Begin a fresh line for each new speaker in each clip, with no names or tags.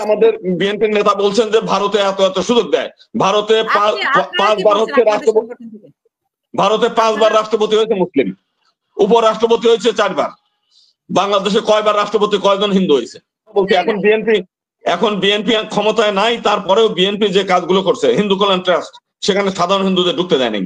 আমাদের বিএনপির নেতা বলছেন যে ভারতে এত এত সুযোগ দেয়। ভারতে পাঁচবার হচ্ছে রাষ্ট্রপতি, ভারতে 5 বার রাষ্ট্রপতি হয়েছে মুসলিম, উপরাষ্ট্রপতি হয়েছে 4 বার। বাংলাদেশে কয়বার রাষ্ট্রপতি, কয়জন হিন্দু হয়েছে? বলছি এখন বিএনপি ক্ষমতায় নাই, তারপরেও বিএনপি যে কাজগুলো করছে, হিন্দু কল্যাণ ট্রাস্ট সেখানে সাধারণ হিন্দুদের ঢুকতে দেয়নি।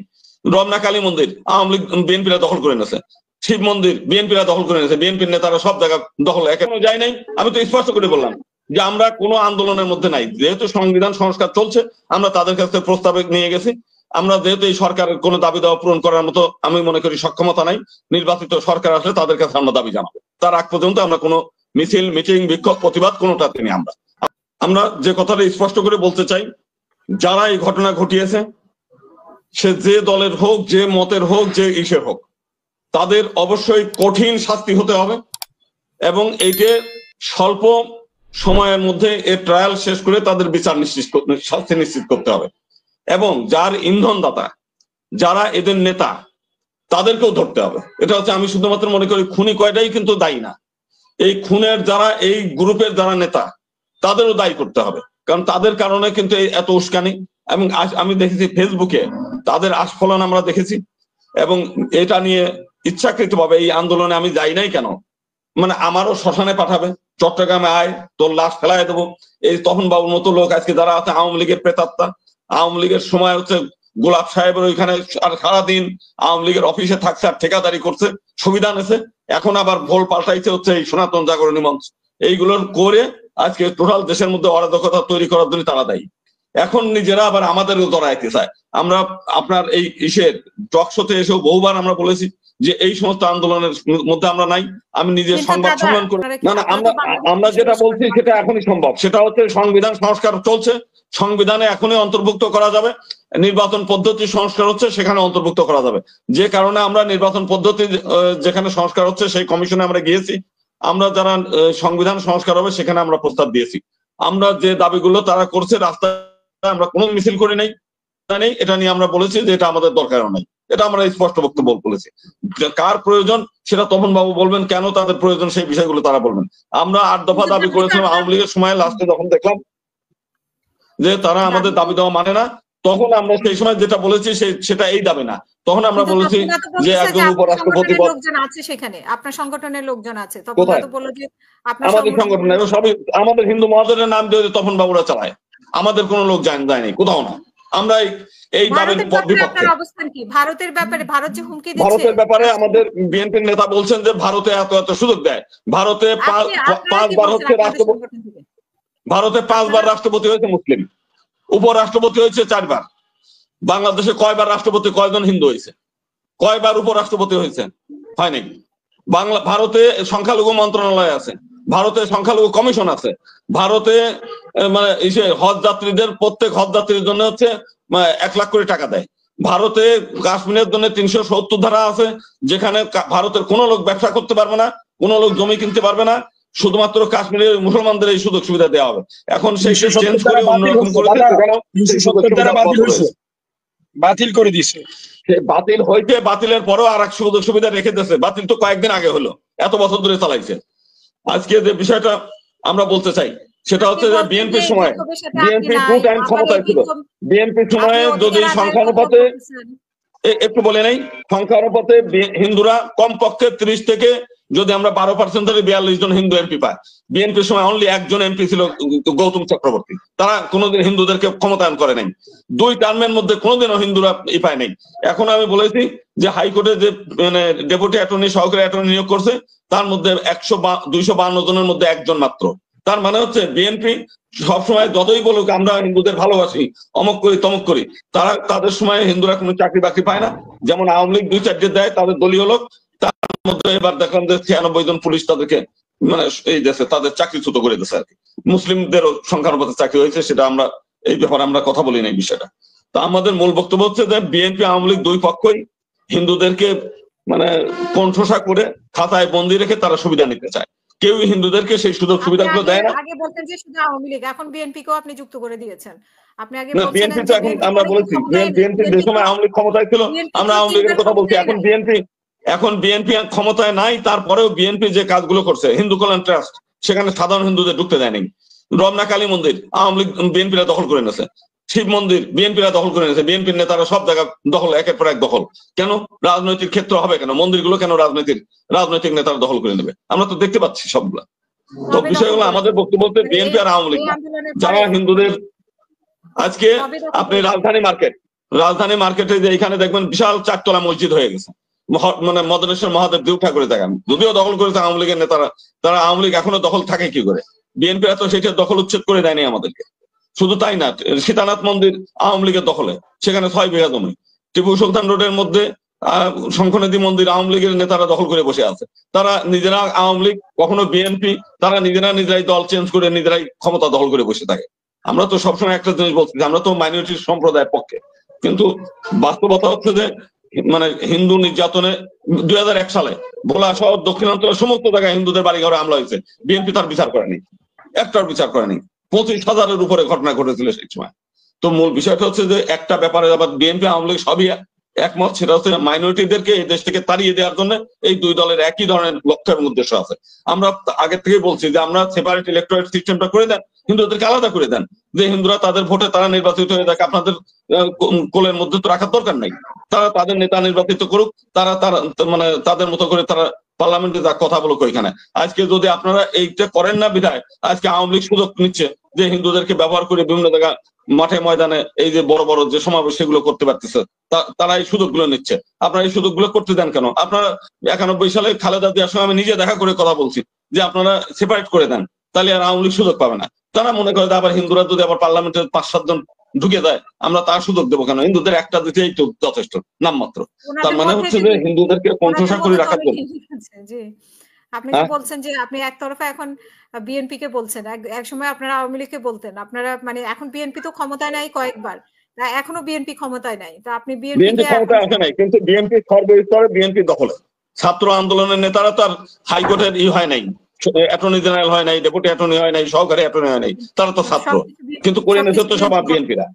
রমনা কালী মন্দির আওয়ামী লীগ বিএনপিরা দখল করে নিয়েছে, শিব মন্দির বিএনপিরা দখল করে নিয়েছে, বিএনপির নেতারা সব জায়গা দখল এখনো যায় নাই। আমি তো স্পষ্ট করে বললাম যে আমরা কোনো আন্দোলনের মধ্যে নাই, যেহেতু সংবিধান সংস্কার চলছে আমরা তাদের কাছে প্রস্তাব নিয়ে গেছি। আমরা যেহেতু এই সরকারের কোনো দাবি দাওয়া পূরণ করার মতো আমি মনে করি সক্ষমতা নাই, নির্বাচিত সরকার আসলে তাদের কাছে আমরা দাবি জানাবো। তার আগ পর্যন্ত আমরা কোনো মিছিল, মিটিং, বিক্ষোভ, প্রতিবাদ কোনোটাতে নেই। আমরা যে কথাটা স্পষ্ট করে বলতে চাই, যারা এই ঘটনা ঘটিয়েছে সে যে দলের হোক, যে মতের হোক, যে ইসের হোক, তাদের অবশ্যই কঠিন শাস্তি হতে হবে এবং এইটা স্বল্প সময়ের মধ্যে এর ট্রায়াল শেষ করে তাদের বিচার শাস্তি নিশ্চিত করতে হবে। এবং যার ইন্ধনদাতা, যারা এদের নেতা, তাদেরকেও ধরতে হবে। এটা হচ্ছে, আমি শুধুমাত্র মনে করি খুনি কয়টাই কিন্তু দায়ী না, এই খুনের যারা এই গ্রুপের যারা নেতা তাদেরও দায়ী করতে হবে, কারণ তাদের কারণে কিন্তু এত উস্কানি। এবং আমি দেখেছি ফেসবুকে তাদের আস্ফলন আমরা দেখেছি, এবং এটা নিয়ে ইচ্ছাকৃত ভাবে এই আন্দোলনে আমি যাই নাই কেন, মানে আমারও শ্মশানে পাঠাবে, চট্টগ্রামে আয় তোর লাশ ফেলায় দেবো, এই তপন বাবুর মতো লোক আজকে যারা আছে আওয়ামী লীগের প্রেতাত্মা। আওয়ামী লীগের সময় হচ্ছে গোলাপ সাহেবের ওইখানে সারাদিন আওয়ামী লীগের অফিসে থাকছে আর ঠিকাদারি করছে, সুবিধা নেছে। এখন আবার ভোল পাল্টাইছে হচ্ছে এই সনাতন জাগরণী মঞ্চ, এইগুলোর করে আজকে টোটাল দেশের মধ্যে অরাজকতা তৈরি করার জন্য তারা দায়ী। এখন নিজেরা আবার আমাদেরও ধরাইতে চায়। আমরা আপনার এই ইসের টকশোতে এসেও বহুবার আমরা বলেছি যে এই সমস্ত আন্দোলনের মধ্যে আমরা নাই। আমি নিজে সংবাদ সম্মেলন করি না, আমরা যেটা বলছি সেটা এখনই সম্ভব, সেটা হচ্ছে সংবিধান সংস্কার চলছে, সংবিধানে এখনই অন্তর্ভুক্ত করা যাবে, নির্বাচন পদ্ধতি সংস্কার হচ্ছে সেখানে অন্তর্ভুক্ত করা যাবে। যে কারণে আমরা নির্বাচন পদ্ধতি যেখানে সংস্কার হচ্ছে সেই কমিশনে আমরা গিয়েছি, আমরা যারা সংবিধান সংস্কার হবে সেখানে আমরা প্রস্তাব দিয়েছি। আমরা যে দাবিগুলো তারা করছে রাস্তায়, আমরা কোনো মিছিল করি নাই, এটা নিয়ে আমরা বলেছি যে এটা আমাদের দরকারও নাই, এটা আমরা স্পষ্ট বক্তব্য বলেছি। কার প্রয়োজন সেটা তপন বাবু বলবেন, কেন তাদের প্রয়োজন সেই বিষয়গুলো তারা বলবেন। আমরা 8 দফা দাবি করেছিলাম আওয়ামী লীগের সময়, লাস্টে যখন দেখলাম যে তারা আমাদের দাবি দেওয়া মানে না, তখন আমরা সেই সময় যেটা বলেছি সেটা এই দাবি না, তখন আমরা বলেছি যে একজন উপরাষ্ট্রপতি
লোকজন আছে সেখানে, আপনার সংগঠনের লোকজন আছে, তখন তো বলল যে
আমাদের সংগঠনের সবই আমাদের হিন্দু মহাজনের নাম দিয়ে তপন বাবুরা চালায়, আমাদের কোনো লোক যায়নি কোথাও না। আমরা এই দাবির বিপক্ষে।
অবস্থান কি ভারতের ব্যাপারে? ভারত যে হুমকি দিচ্ছে,
ভারতের ব্যাপারে আমাদের বিএনপির নেতা বলছেন যে ভারতে এত এত সুযোগ দেয়। ভারতে 5 বার হচ্ছে রাষ্ট্রপতি, ভারতে 5 বার রাষ্ট্রপতি হয়েছে মুসলিম, উপরাষ্ট্রপতি হয়েছে 4 বার। বাংলাদেশে কয়বার রাষ্ট্রপতি, কয়জন হিন্দু হয়েছে? কয়বার উপরাষ্ট্রপতি হয়েছে? হয়নি। ভারতে সংখ্যালঘু মন্ত্রণালয় আছে, ভারতে সংখ্যালঘু কমিশন আছে, ভারতে মানে হজ যাত্রীদের প্রত্যেক হজ যাত্রীর জন্য হচ্ছে 1 লাখ করে টাকা দেয়। ভারতে কাশ্মীরের জন্য 370 ধারা আছে, যেখানে ভারতের কোনো লোক ব্যবসা করতে পারবে না, কোনো লোক জমি কিনতে পারবে না, শুধুমাত্র কাশ্মীরের মুসলমানদের এই সুযোগ সুবিধা দেওয়া হবে। এখন সেই চেঞ্জ করে অন্যরকম করেছে,
বাতিল করে দিয়েছে।
বাতিল হয়েছে, বাতিলের পরেও আর এক সুযোগ সুবিধা রেখে দিয়েছে। বাতিল তো কয়েকদিন আগে হলো, এত বছর ধরে চালাইছে। আজকে যে বিষয়টা আমরা বলতে চাই সেটা হচ্ছে যে বিএনপির সময়, বিএনপি 2 টাইম ক্ষমতায় ছিল, বিএনপির সময়ে যদি সংখ্যানুপাতে একটু বলে নেই, সংখ্যানুপাতে হিন্দুরা কমপক্ষে 30 থেকে যদি আমরা 12% ধরে 42 জন হিন্দু এমপি পায়। বিএনপির সময় অনলি একজন এমপি ছিল গৌতম চক্রবর্তী, তারা কোনোদিন হিন্দুদেরকে ক্ষমতায়ন করে নাই। 2 টার্মের মধ্যে কোনোদিনও হিন্দুরা পায় নাই। এখন আমি বলেছি যে হাইকোর্টে যে মানে ডেপুটি অ্যাটর্নি, সহকারী অ্যাটর্নি নিয়োগ করছে, তার মধ্যে 252 জনের মধ্যে একজন মাত্র। তার মানে হচ্ছে বিএনপি সবসময় যতই বলুক আমরা হিন্দুদের ভালোবাসি, অমক করি তমক করি, তাদের সময় হিন্দুরা কোনো চাকরি বাকরি পায় না। যেমন আওয়ামী লীগ 2-4 দেয় তাদের দলীয় লোক, তার মধ্যে এবার দেখলাম যে 96 জন পুলিশ তাদেরকে মানে এই দেশে তাদের চাকরিচ্যুত করে দিয়েছে আর কি। মুসলিমদেরও সংখ্যানুপাতে চাকরি হয়েছে, সেটা আমরা এই ব্যাপারে আমরা কথা বলি না এই বিষয়টা। তা আমাদের মূল বক্তব্য হচ্ছে যে বিএনপি আওয়ামী লীগ 2 পক্ষই হিন্দুদেরকে মানে কণ্ঠসা করে খাতায় বন্দি রেখে তারা সুবিধা নিতে চায়। কেউ হিন্দুদেরকে সেই সুযোগ সুবিধাগুলো দেয় না।
আগে বলতেন যে শুধু আওয়ামী লীগ, এখন বিএনপি কেও আপনি যুক্ত করে দিয়েছেন। আপনি আগে
বলছেন বিএনপি তো এখন আমরা বলেছি বিএনপি যে সময় আওয়ামী লীগ ক্ষমতায় ছিল আমরা আওয়ামী লীগের কথা বলছি। এখন বিএনপি ক্ষমতায় নাই, তারপরেও বিএনপি যে কাজগুলো করছে, হিন্দু কল্যাণ ট্রাস্ট সেখানে সাধারণ হিন্দুদের ঢুকতে দেয়নি। রমনা কালী মন্দির আওয়ামী লীগ বিএনপিরা দখল করে নিয়েছে, শিব মন্দির বিএনপিরা দখল করে নিয়েছে, বিএনপির নেতারা সব জায়গা দখল, একের পর এক দখল। কেন? রাজনৈতিক ক্ষেত্র হবে কেন? মন্দিরগুলো কেন রাজনৈতিক নেতারা দখল করে নেবে? আমরা তো দেখতে পাচ্ছি সবগুলা। তো বিষয়গুলো আমাদের বক্তব্য বলতে বিএনপি আর আওয়ামী লীগ না, যারা হিন্দুদের আজকে আপনি রাজধানী মার্কেটে যে এখানে দেখবেন বিশাল 4 তলা মসজিদ হয়ে গেছে, মানে মদনেশ্বর মহাদেব দেব ঠাকুরের জায়গা, যদিও দখল করেছে আওয়ামী লীগের নেতারা, তারা আওয়ামী লীগ এখনো দখল থাকে কি করে? বিএনপি তো সেটা দখল উচ্ছেদ করে দেয়নি আমাদেরকে। শুধু তাই না, সীতানাথ মন্দির আওয়ামী লীগের দখলে, সেখানে 6 বিঘা জমি। টিপু সুলতান রোডের মধ্যে শঙ্খনদী মন্দির আওয়ামী লীগের নেতারা দখল করে বসে আছে। তারা নিজেরা আওয়ামী লীগ, কখনো বিএনপি, তারা নিজেরাই দল চেঞ্জ করে নিজেরাই ক্ষমতা দখল করে বসে থাকে। আমরা তো সবসময় একটা জিনিস বলছি, আমরা তো মাইনরিটি সম্প্রদায়ের পক্ষে, কিন্তু বাস্তবতা হচ্ছে যে মানে হিন্দু নির্যাতনে 2001 সালে ভোলা সহ দক্ষিণাঞ্চলের সমস্ত জায়গায় হিন্দুদের বাড়ি ঘরে হামলা হয়েছে, বিএনপি তার বিচার করেনি, একটার বিচার করেনি। 25,000-এর উপরে ঘটনা ঘটেছিল সেই সময়। তো মূল বিষয়টা হচ্ছে যে একটা ব্যাপারে আবার বিএনপি আওয়ামী লীগ সবই একমত, সেটা হচ্ছে মাইনরিটিদেরকে এই দেশ থেকে তাড়িয়ে দেওয়ার জন্য এই দুই দলের একই ধরনের লক্ষ্য এবং উদ্দেশ্য আছে। আমরা আগে থেকে বলছি যে আমরা সেপারেট ইলেকটোরেট সিস্টেমটা করে দেন, হিন্দুদেরকে আলাদা করে দেন, যে হিন্দুরা তাদের ভোটে তারা নির্বাচিত হয়ে থাকে, আপনাদের কোলের মধ্যে তো রাখার দরকার নাই। তারা তাদের নেতা নির্বাচিত করুক, তারা মানে তাদের মতো করে তারা পার্লামেন্টে যা কথা বলুক ওইখানে। আজকে যদি আপনারা এইটা করেন না বিধায় আজকে আওয়ামী লীগ সুযোগ নিচ্ছে যে হিন্দুদেরকে ব্যবহার করে বিভিন্ন জায়গা মাঠে ময়দানে এই যে বড় বড় যে সমাবেশ সেগুলো করতে পারতেছে, তারা এই সুযোগগুলো নিচ্ছে। আপনারা এই সুযোগগুলো করতে দেন কেন? আপনারা 91 সালে খালেদা জিয়ার সঙ্গে আমি নিজে দেখা করে কথা বলছি যে আপনারা সেপারেট করে দেন, তাহলে আর আওয়ামী লীগ সুযোগ পাবে না। তারা মনে করে আবার হিন্দুরা যদি আবার পার্লামেন্টে 5-7 জন ঢুকে যায়, আমরা তার সুযোগ দেবো কেন? হিন্দুদের একটা দিতেই তো যথেষ্ট নামমাত্র। তার মানে হচ্ছে যে হিন্দুদেরকে কণ্ঠসা করে রাখার জন্য।
আপনি যে বলছেন যে আপনি একতরফা এখন বিএনপি কে বলছেন, এক সময় আপনারা আওয়ামী লীগকে বলতেন, আপনারা মানে এখন বিএনপি তো ক্ষমতায় নাই কয়েকবার, এখনো বিএনপি ক্ষমতায় নাই, তো আপনি বিএনপি
ক্ষমতায় আসে নাই, কিন্তু বিএনপি সর্বস্তরে বিএনপি দখলে। ছাত্র আন্দোলনের নেতারা তো আর হাইকোর্টের হয় নাই, অ্যাটর্নি জেনারেল হয় নাই, ডেপুটি অ্যাটর্নি হয় নাই, সহকারী অ্যাটর্নি হয় নাই, তারা তো ছাত্র, কিন্তু করে নিয়েছে তো সব বিএনপিরা।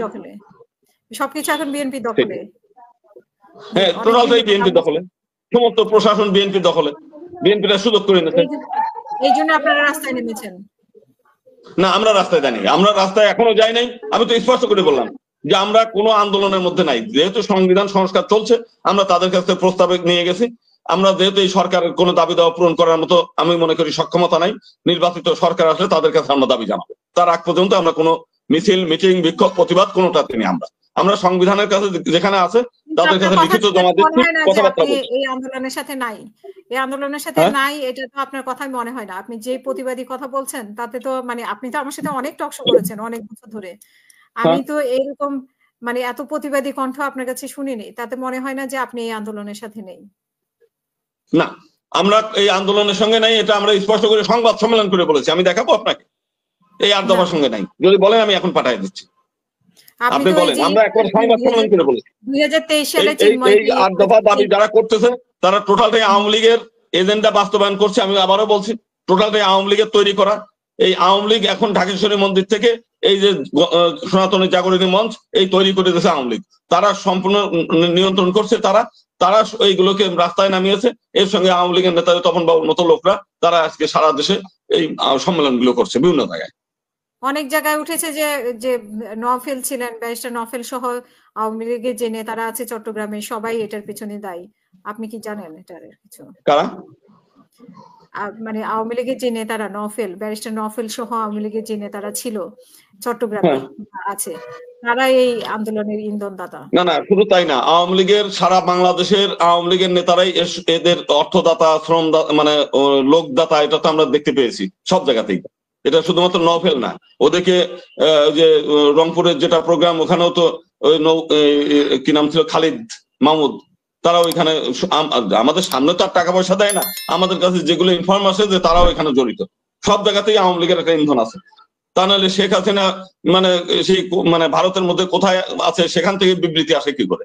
দখলে সবকিছু এখন বিএনপি দখলে।
হ্যাঁ, টোটালটাই বিএনপি দখলে, সমস্ত প্রশাসন বিএনপি দখলে, বিএনপিরা সুযোগ করে নিয়েছে।
এই জন্য আপনারা রাস্তায় নেমেছেন?
না, আমরা রাস্তায় যাইনি, আমরা রাস্তায় এখনো যাই নাই। আমি তো স্পষ্ট করে বললাম যে আমরা কোনো আন্দোলনের মধ্যে নাই, যেহেতু সংবিধান সংস্কার চলছে আমরা তাদের কাছে প্রস্তাব নিয়ে গেছি। আমরা যেহেতু এই সরকারের কোনো দাবি দাওয়া পূরণ করার মতো আমি মনে করি সক্ষমতা নাই, নির্বাচিত সরকার আসলে তাদের কাছে আমরা দাবি জানাবো। তার আগ পর্যন্ত আমরা কোনো মিছিল, মিটিং, বিক্ষোভ, প্রতিবাদ কোনোটাতে নেই। আমরা সংবিধানের কাছে যেখানে আছে তাদের কাছে লিখিত জমা দিচ্ছি, কথাবার্তা বলছি।
এই আন্দোলনের সাথে নাই, এই আন্দোলনের সাথে নাই, এটা তো আপনার কথাই মনে হয় না। আপনি যে প্রতিবাদী কথা বলছেন তাতে তো মানে আপনি তো আমার সাথে অনেক টক শো করেছেন অনেক বছর ধরে, আমি তো এরকম মানে এত প্রতিবাদী কণ্ঠ আপনার কাছে শুনিনি, তাতে মনে হয় না যে আপনি এই আন্দোলনের সাথে নেই।
না, আমরা এই আন্দোলনের সঙ্গে নাই, এটা আমরা স্পষ্ট করে সংবাদ সম্মেলন করে বলেছি। আমি দেখাবো আপনাকে, এই 8 দফার সঙ্গে নাই। যদি বলেন আমি এখন পাঠিয়ে দিচ্ছি, আপনি বলেন। আমরা এখন সংবাদ সম্মেলন করে বলেছি
2023 সালে
এই 8 দফা দাবি যারা করতেছে তারা টোটালটাই আওয়ামী লীগের এজেন্ডা বাস্তবায়ন করছে। আমি আবারও বলছি, টোটালটাই আওয়ামী লীগের তৈরি করা। এই আওয়ামী লীগ এখন ঢাকেশ্বরী মন্দির থেকে এই যে সনাতনী জাগরণী মঞ্চ এই তৈরি করে দিয়েছে আওয়ামী লীগ, তারা সম্পূর্ণ নিয়ন্ত্রণ করছে। তারা এইগুলোকে রাস্তায় নামিয়েছে। এর সঙ্গে আওয়ামী লীগের নেতা তপন বাবুর মতো লোকরা তারা আজকে সারা দেশে এই সম্মেলন গুলো করছে বিভিন্ন জায়গায়।
অনেক জায়গায় উঠেছে যে নওফেল ছিলেন, ব্যারিস্টার নওফেল সহ আওয়ামী লীগের যে নেতারা আছে চট্টগ্রামে সবাই এটার পিছনে দায়ী। আপনি কি জানেন এটার কিছু?
কারা?
মানে আওয়ামী লীগের যে নেতারা, নওফেল, ব্যারিস্টার নওফেল সহ আওয়ামী লীগের যে নেতারা ছিল চট্টগ্রামে আছে, তারা এই আন্দোলনের ইন্ধনদাতা।
না, শুধু তাই না, আওয়ামী লীগের সারা বাংলাদেশের আওয়ামী লীগের নেতারাই এদের অর্থদাতা, শ্রমদাতা, মানে লোকদাতা। এটা তো আমরা দেখতে পেয়েছি সব জায়গাতেই। এটা শুধুমাত্র নওফেল না, ওদেরকে যে রংপুরের যেটা প্রোগ্রাম ওখানেও তো কি নাম ছিল, খালিদ মাহমুদ, তারা ওইখানে আমাদের সামনে তো আর টাকা পয়সা দেয় না, আমাদের কাছে যেগুলো ইনফর্ম আছে যে তারাও এখানে জড়িত। সব জায়গাতেই আওয়ামী লীগের একটা ইন্ধন আছে। তা নাহলে শেখ হাসিনা মানে সেই মানে ভারতের মধ্যে কোথায় আছে সেখান থেকে বিবৃতি আসে কি করে?